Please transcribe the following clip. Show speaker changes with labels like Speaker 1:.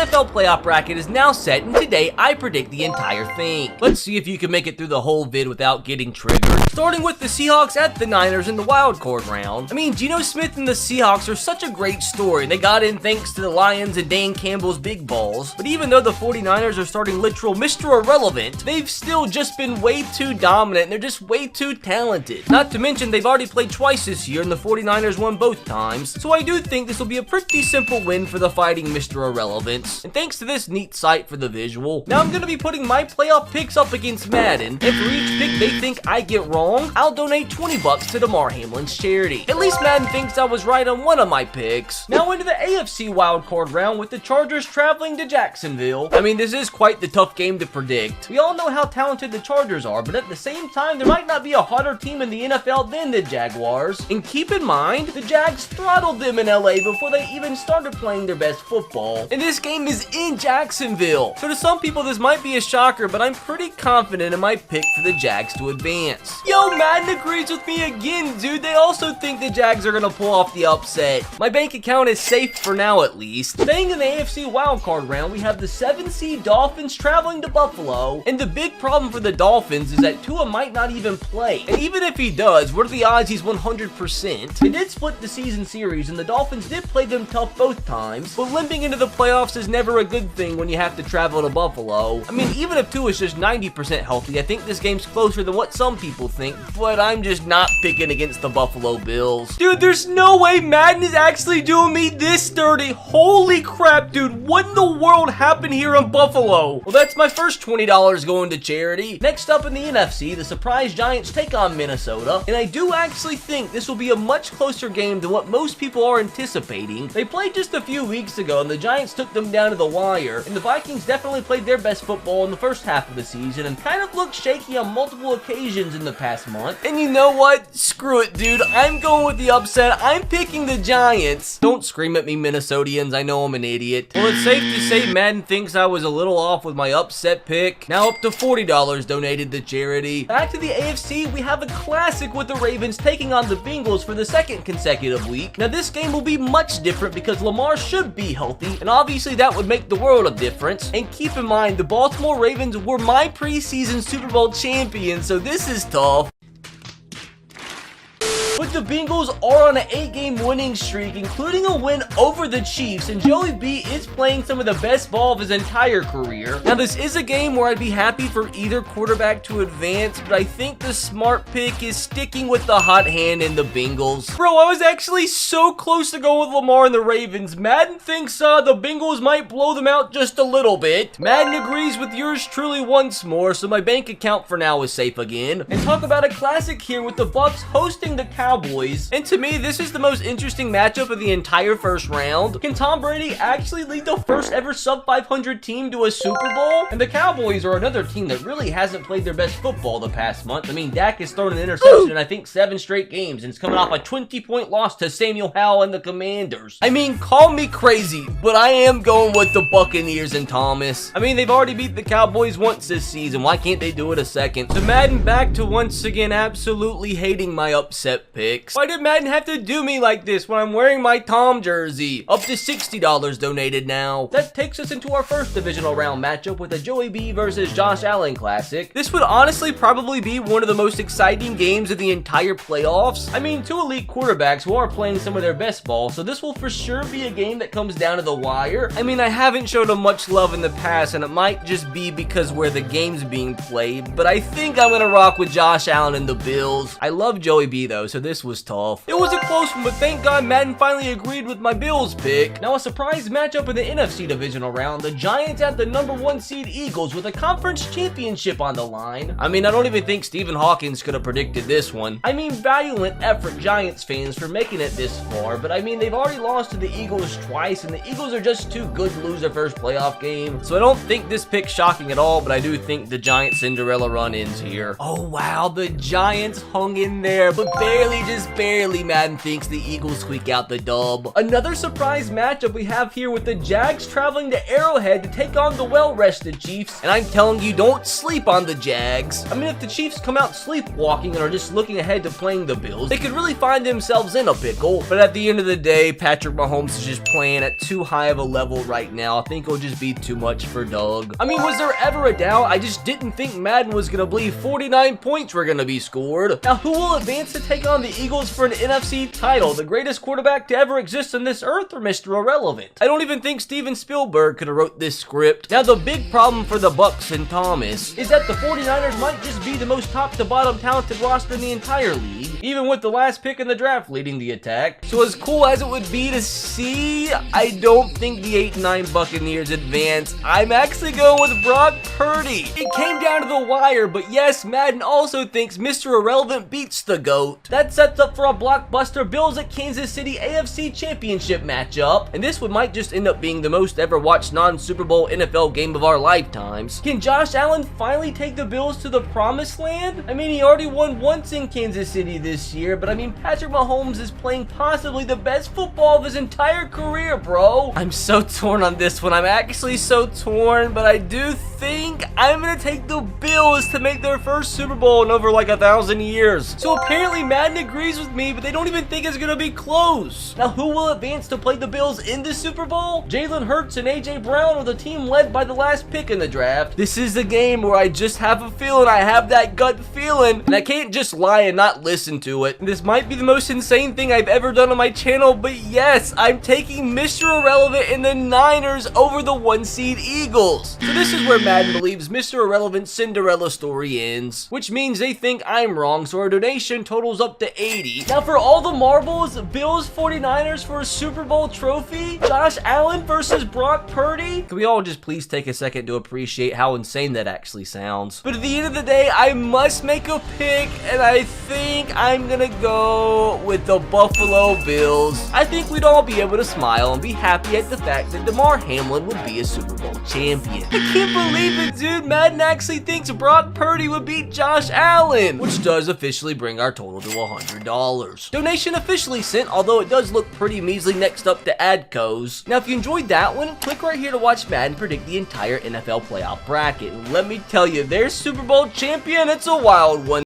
Speaker 1: NFL playoff bracket is now set, and today I predict the entire thing. Let's see if you can make it through the whole vid without getting triggered. Starting with the Seahawks at the Niners in the wildcard round. I mean, Geno Smith and the Seahawks are such a great story. They got in thanks to the Lions and Dan Campbell's big balls. But even though the 49ers are starting literal Mr. Irrelevant, they've still just been way too dominant and they're just way too talented. Not to mention they've already played twice this year and the 49ers won both times. So I do think this will be a pretty simple win for the fighting Mr. Irrelevance. And thanks to this neat site for the visual. Now I'm going to be putting my playoff picks up against Madden. And for each pick they think I get wrong, I'll donate $20 to Damar Hamlin's charity. At least Madden thinks I was right on one of my picks. Now into the AFC wildcard round with the Chargers traveling to Jacksonville. I mean, this is quite the tough game to predict. We all know how talented the Chargers are, but at the same time, there might not be a hotter team in the NFL than the Jaguars. And keep in mind, the Jags throttled them in LA before they even started playing their best football. And this game is in Jacksonville. So to some people, this might be a shocker, but I'm pretty confident in my pick for the Jags to advance. Yo, Madden agrees with me again, dude. They also think the Jags are gonna pull off the upset. My bank account is safe for now, at least. Staying in the AFC wildcard round, we have the 7-seed Dolphins traveling to Buffalo. And the big problem for the Dolphins is that Tua might not even play. And even if he does, what are the odds he's 100%? They did split the season series, and the Dolphins did play them tough both times. But limping into the playoffs is never a good thing when you have to travel to Buffalo. I mean, even if Tua is just 90% healthy, I think this game's closer than what some people think. But I'm just not picking against the Buffalo Bills. Dude, there's no way Madden is actually doing me this dirty. Holy crap, dude. What in the world happened here in Buffalo? Well, that's my first $20 going to charity. Next up in the NFC, the surprise Giants take on Minnesota. And I do actually think this will be a much closer game than what most people are anticipating. They played just a few weeks ago, and the Giants took them down to the wire. And the Vikings definitely played their best football in the first half of the season and kind of looked shaky on multiple occasions in the past month. And you know what? Screw it, dude. I'm going with the upset. I'm picking the Giants. Don't scream at me, Minnesotians. I know I'm an idiot. Well, it's safe to say Madden thinks I was a little off with my upset pick. Now up to $40 donated to charity. Back to the AFC, we have a classic with the Ravens taking on the Bengals for the second consecutive week. Now this game will be much different because Lamar should be healthy, and obviously that would make the world of difference. And keep in mind, the Baltimore Ravens were my preseason Super Bowl champions, so this is tough. But the Bengals are on an 8-game winning streak, including a win over the Chiefs, and Joey B is playing some of the best ball of his entire career. Now, this is a game where I'd be happy for either quarterback to advance, but I think the smart pick is sticking with the hot hand in the Bengals. Bro, I was actually so close to going with Lamar and the Ravens. Madden thinks the Bengals might blow them out just a little bit. Madden agrees with yours truly once more, so my bank account for now is safe again. And talk about a classic here with the Bucs hosting the Cowboys. And to me, this is the most interesting matchup of the entire first round. Can Tom Brady actually lead the first ever sub-500 team to a Super Bowl? And the Cowboys are another team that really hasn't played their best football the past month. I mean, Dak has thrown an interception in, I think, 7 straight games, and it's coming off a 20-point loss to Samuel Howell and the Commanders. I mean, call me crazy, but I am going with the Buccaneers and Thomas. I mean, they've already beat the Cowboys once this season. Why can't they do it a second? So Madden back to once again absolutely hating my upset picks. Why did Madden have to do me like this when I'm wearing my Tom jersey? Up to $60 donated now. That takes us into our first divisional round matchup with a Joey B versus Josh Allen classic. This would honestly probably be one of the most exciting games of the entire playoffs. I mean, 2 elite quarterbacks who are playing some of their best ball, so this will for sure be a game that comes down to the wire. I mean, I haven't showed them much love in the past, and it might just be because where the game's being played, but I think I'm gonna rock with Josh Allen and the Bills. I love Joey B though, so this was tough. It was a close one, but thank God Madden finally agreed with my Bills pick. Now a surprise matchup in the NFC divisional round, the Giants at the #1 seed Eagles with a conference championship on the line. I mean, I don't even think Stephen Hawkins could have predicted this one. I mean, valiant effort Giants fans for making it this far, but I mean, they've already lost to the Eagles twice, and the Eagles are just too good to lose their first playoff game. So I don't think this pick's shocking at all, but I do think the Giants Cinderella run ends here. Oh wow, the Giants hung in there, but barely just barely, Madden thinks the Eagles squeak out the dub. Another surprise matchup we have here with the Jags traveling to Arrowhead to take on the well-rested Chiefs, and I'm telling you, don't sleep on the Jags. I mean, if the Chiefs come out sleepwalking and are just looking ahead to playing the Bills, they could really find themselves in a pickle. But at the end of the day, Patrick Mahomes is just playing at too high of a level right now. I think it'll just be too much for Doug. I mean, was there ever a doubt? I just didn't think Madden was gonna believe 49 points were gonna be scored. Now, who will advance to take on the Eagles for an NFC title? The greatest quarterback to ever exist on this earth, or Mr. Irrelevant? I don't even think Steven Spielberg could have wrote this script. Now, the big problem for the Bucs and Thomas is that the 49ers might just be the most top-to-bottom talented roster in the entire league, even with the last pick in the draft leading the attack. So as cool as it would be to see, I don't think the 8-9 Buccaneers advance. I'm actually going with Brock Purdy. It came down to the wire, but yes, Madden also thinks Mr. Irrelevant beats the GOAT. That sets up for a blockbuster Bills at Kansas City AFC Championship matchup, and this one might just end up being the most ever watched non-Super Bowl NFL game of our lifetimes. Can Josh Allen finally take the Bills to the promised land? I mean, he already won once in Kansas City this year, but I mean, Patrick Mahomes is playing possibly the best football of his entire career, bro. I'm so torn on this one. I'm actually so torn, but I do think I'm gonna take the Bills to make their first Super Bowl in over like 1,000 years. So apparently Madden agrees with me, but they don't even think it's gonna be close. Now, who will advance to play the Bills in the Super Bowl? Jalen Hurts and AJ Brown, or the team led by the last pick in the draft? This is the game where I just have a feeling. I have that gut feeling, and I can't just lie and not listen to it. This might be the most insane thing I've ever done on my channel, but yes, I'm taking Mr. Irrelevant and the Niners over the 1-seed Eagles. So this is where Madden believes Mr. Irrelevant's Cinderella story ends, which means they think I'm wrong, so our donation totals up to 80. Now, for all the marbles, Bills 49ers for a Super Bowl trophy, Josh Allen versus Brock Purdy. Can we all just please take a second to appreciate how insane that actually sounds? But at the end of the day, I must make a pick, and I think I'm gonna go with the Buffalo Bills. I think we'd all be able to smile and be happy at the fact that DeMar Hamlin would be a Super Bowl champion. I can't believe it, dude. Madden actually thinks Brock Purdy would beat Josh Allen, which does officially bring our total to $100. Donation officially sent, although it does look pretty measly next up to Adco's. Now, if you enjoyed that one, click right here to watch Madden predict the entire NFL playoff bracket. And let me tell you, their Super Bowl champion, it's a wild one.